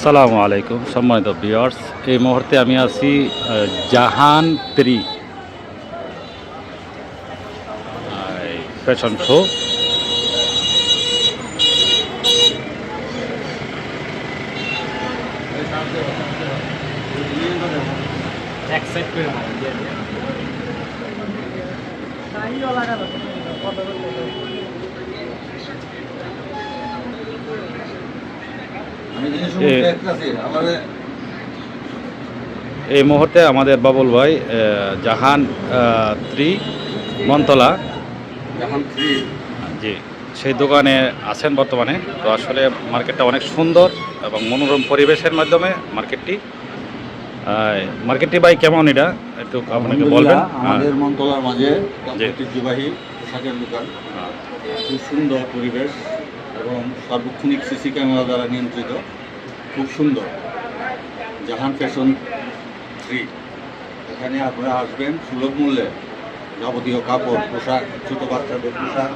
আসসালামু আলাইকুম সম্মানিত ভিউয়ার্স, এই মুহূর্তে আমি আছি জাহান 3 ফ্যাশন শো। এই মুহূর্তে আমাদের বাবুল ভাই জাহান 3 মনতলা জি সেই দোকানে আছেন বর্তমানে। তো আসলে মার্কেটটা অনেক সুন্দর এবং মনোরম পরিবেশের মাধ্যমে মার্কেটটি ভাই কেমন, এটা একটু আপনাকে বলবেন। আমাদের মনতলার মাঝে ঐতিহ্যবাহী পোশাকের দোকান, খুব সুন্দর পরিবেশ এবং সার্বক্ষণিক সিসি ক্যামেরা দ্বারা নিয়ন্ত্রিত, খুব সুন্দর। জাহান ফ্যাশন 3 এখানে আপনারা আসবেন সুলভ মূল্যে। যাবতীয় কাপড়, পোশাক, ছোটো বাচ্চাদের পোশাক,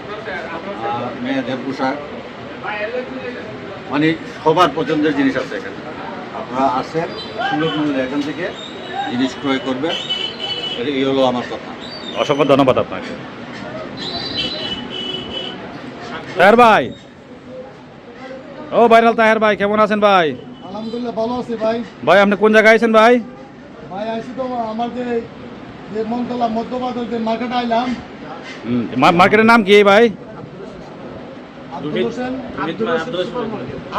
মেয়েদের পোশাক, মানে সবার পছন্দের জিনিস আছে এখানে। আপনারা আসেন সুলভ মূল্যে, এখান থেকে জিনিস ক্রয় করবেন। এই হলো আমার কথা। অসংখ্য ধন্যবাদ আপনাকে। তাহের ভাই, ও ভাইরাল তাহের ভাই, কেমন আছেন ভাই? আলহামদুলিল্লাহ ভালো আছি ভাই। ভাই আপনি কোন জায়গায় আছেন ভাই? ভাই আইসি তো আমার যে মনতলা মধ্যবাজার যে মার্কেটে আইলাম। মার্কেটের নাম কি ভাই?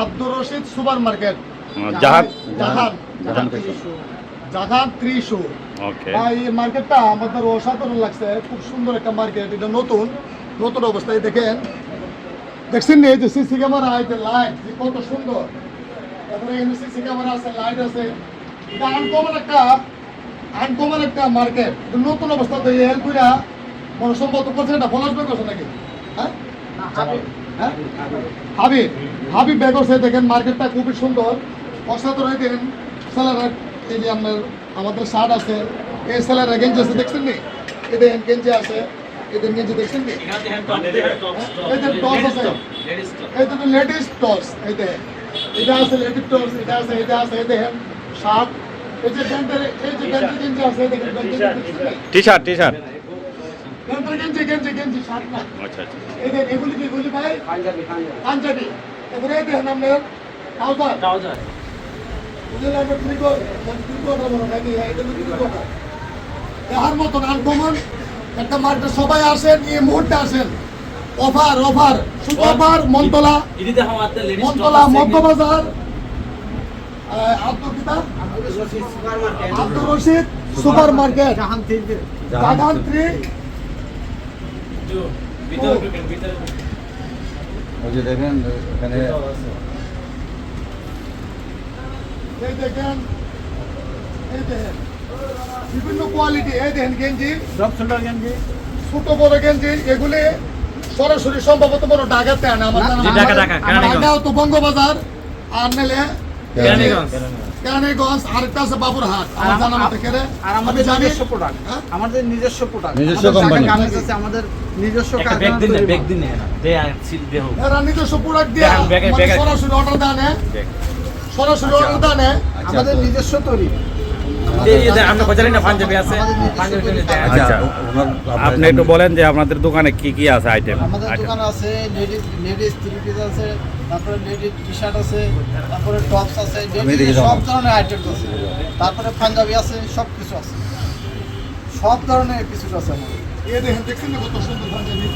আব্দুর রশিদ সুপার মার্কেট, জাহান জাহান 3 শো। ওকে ভাই এই মার্কেটটা আমাদের অসাধারণ লাগছে, খুব সুন্দর একটা মার্কেট। এটা নতুন অবস্থায় দেখেন, দেখছেন না এই যে সিসি ক্যামেরা, এই যে লাইট কত সুন্দর। তারপরে এখানে সিসি ক্যামেরা আছে, লাইট আছে। এটা আনকমন একটা মার্কেট, নতুন অবস্থাতে হেল্প কইরা মনে সম্ভবত করছে। এটা ফলাসবে করছে নাকি? হ্যাঁ হাবিব ব্যাগ করছে। দেখেন মার্কেটটা খুবই সুন্দর, অসাধারণ। দেখেন সেলার, এই যে আমাদের শার্ট আছে, এই সেলার গেঞ্জি আছে, দেখছেন নি? এদের গেঞ্জি আছে, এদের গেঞ্জি দেখছেন নি? এই যে টস আছে, এই তো লেডিস টস, এই দেখেন এটা আছে, লেডিস টস এটা আছে, এই দেখেন শার্ট, এই যে ব্যান্ডের গেঞ্জি আছে, এই দেখেন টি-শার্ট ব্যান্ডের গেঞ্জি শার্ট না। আচ্ছা আচ্ছা, এই দেখেন এগুলি ভাই পাঞ্জাবি। এবারে এই দেখেন আপনার ট্রাউজার বুঝলেন, আমরা দেখার মতন আনকমন একটা মার্কেট। সবাই আসেন, এই মুহূর্তে আসেন। Offer super Manatala Madhyabazar, Abdur Rashid super market, Jahan 3। ওই যে দেখেন এখানে এই দেখেন বিভিন্ন কোয়ালিটি। এই দেখেন গেঞ্জি, ছোট বড় গেঞ্জি, এগুলি সরাসরি সম্ভবত বড় ঢাকাতে আনে। আমার ঢাকা তো বঙ্গবাজার, আর নেলে কেরানীগঞ্জ, আরেকটা আছে বাবুরহাট। আমার জানা মতে কেরে আমাদের নিজস্ব প্রোডাক্ট, আমাদের নিজস্ব প্রোডাক্ট, নিজস্ব কোম্পানি, আমাদের নিজস্ব এরা নিজস্ব প্রোডাক্ট দিয়ে সরাসরি অর্ডার দেয়, আমাদের নিজস্ব তৈরি। আচ্ছা আপনি একটু বলেন যে আপনাদের দোকানে কি কি আছে আইটেম? আমাদের দোকানে আছে লেডিস থ্রি পিস আছে, তারপরে লেডিস টি শার্ট আছে, তারপরে টপস আছে, সব ধরনের আইটেম আছে। তারপরে পাঞ্জাবি আছে, সব কিছু আছে, সব ধরনের কিছু আছে আমাদের। এই দেখেন, দেখছেন না কত সুন্দর পাঞ্জাবি,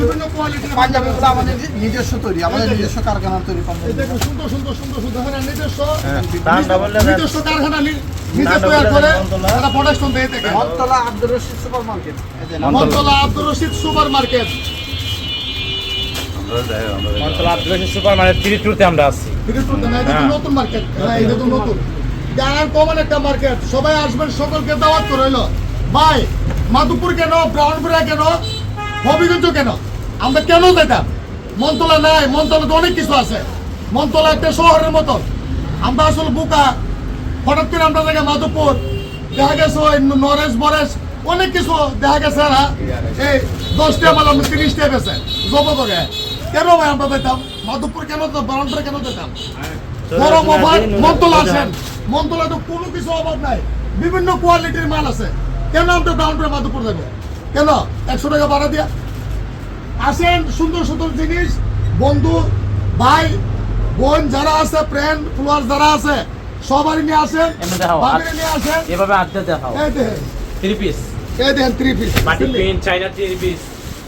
বিভিন্ন কোয়ালিটির পাঞ্জাবিগুলো আমাদের নিজস্ব তৈরি, আমাদের নিজস্ব কারখানা তৈরি পাঞ্জাবি। এই দেখুন সুন্দর নিজস্ব কারখানা নিজে তৈরি করে এটা প্রোডাকশন দিয়ে থাকে। Montala Abdur Rashid super market, Montala Abdur Rashid super market, Montala Abdur Rashid super market 3 তে আমরা আছি। নতুন মার্কেট, এটা তো নতুন। জাহান কমন একটা মার্কেট, সবাই আসবেন, সকলকে দাওয়াত করে হইলো। ভাই মাধবপুর কেন, ব্রাহ্মণপুরা কেন, হবিগঞ্জ কেন, আমরা কেন যেতাম? মনতলা নাই, মনতলা তো অনেক কিছু আছে। মনতলা একটা শহরের মতন। আমরা আসলে বোকা, হঠাৎ করে আমরা জায়গায় মাধবপুর দেখা গেছে, ওই নরেশ বরেশ অনেক কিছু দেখা গেছে। এই 10টা মাল আমরা 30টা বেছে জব করে। কেন ভাই আমরা যেতাম মাধবপুর, কেন ব্রাহ্মণপুরা কেন যেতাম? গরম অফার মন্তলা আসেন। মন্তলা তো কোনো কিছু অভাব নাই, বিভিন্ন কোয়ালিটির মাল আছে। কেন আমরা ডাউন করে মাধবপুর যাবো? কেন 100 টাকা ভাড়া দিয়া আসেন। সুন্দর সুন্দর জিনিস, বন্ধু ভাই বোন যারা আছে, ফ্রেন্ড ফলোয়ার যারা আছে, সবারই নিয়ে আসেন, ভাবিরে নিয়ে আসেন। এভাবে আড্ডা দেখাও। এই দেখেন, 3 পিস এই দেখেন 3 পিস মাটি প্রিন্ট চাইনা 3 পিস।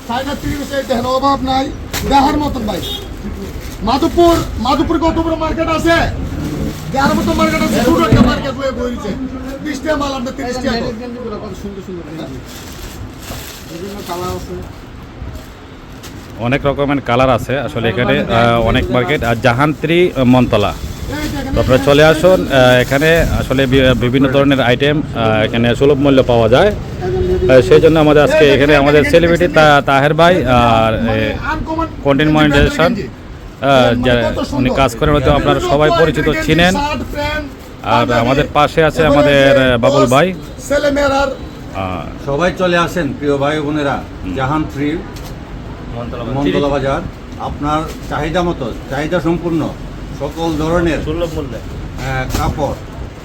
চাইনা 3 পিস, এই দেখেন অভাব নাই, দেখার মতন ভাই। মাধবপুর কত বড় মার্কেট আছে, দেখার মতো মার্কেট আছে। ছোট একটা মার্কেট হয়ে বইছে, 20 টাকা মাল আমরা 30 টাকা। লেডিস গেঞ্জিগুলো কত সুন্দর সুন্দর গেঞ্জি, বিভিন্ন কালার আছে। অনেক রকমের কালার আছে আসলে এখানে, অনেক মার্কেট। আর জাহান্ত্রী মনতলা, এই দেখেন, তো আপনারা চলে আসুন। এখানে আসলে বিভিন্ন ধরনের আইটেম এখানে সুলভ মূল্যে পাওয়া যায়। সেই জন্য আমাদের আজকে এখানে আমাদের সেলিব্রিটি তাহের ভাই আর কন্টেন্ট মনিটাইজেশন উনি কাজ করেন, হয়তো আপনারা সবাই পরিচিত ছিলেন। আর আমাদের পাশে আছে আমাদের বাবুল ভাই। ছেলেমেয়েরার সবাই চলে আসেন প্রিয় ভাই বোনেরা, জাহান ফ্রি মন্তলা বাজার। আপনার চাহিদা মতো, চাহিদা সম্পূর্ণ সকল ধরনের সুলভ মূল্যে কাপড়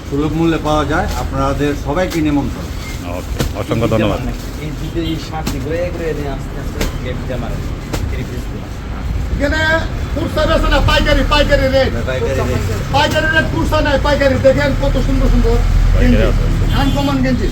সুলভ মূল্যে পাওয়া যায়। আপনাদের সবাইকে নিমন্ত্রণ। ওকে, অসংখ্য ধন্যবাদ। এই দুটো এই শার্ট ঘুরে ঘুরে নিয়ে আস্তে আস্তে গেম দিয়ে মারে 3 পিস গুলো। এখানে কুর্তা বেছে না, পাইকারি রেট, পাইকারি রেট, কুর্তা নাই পাইকারি। দেখেন কত সুন্দর সুন্দর গেঞ্জি, আনকমন গেঞ্জি।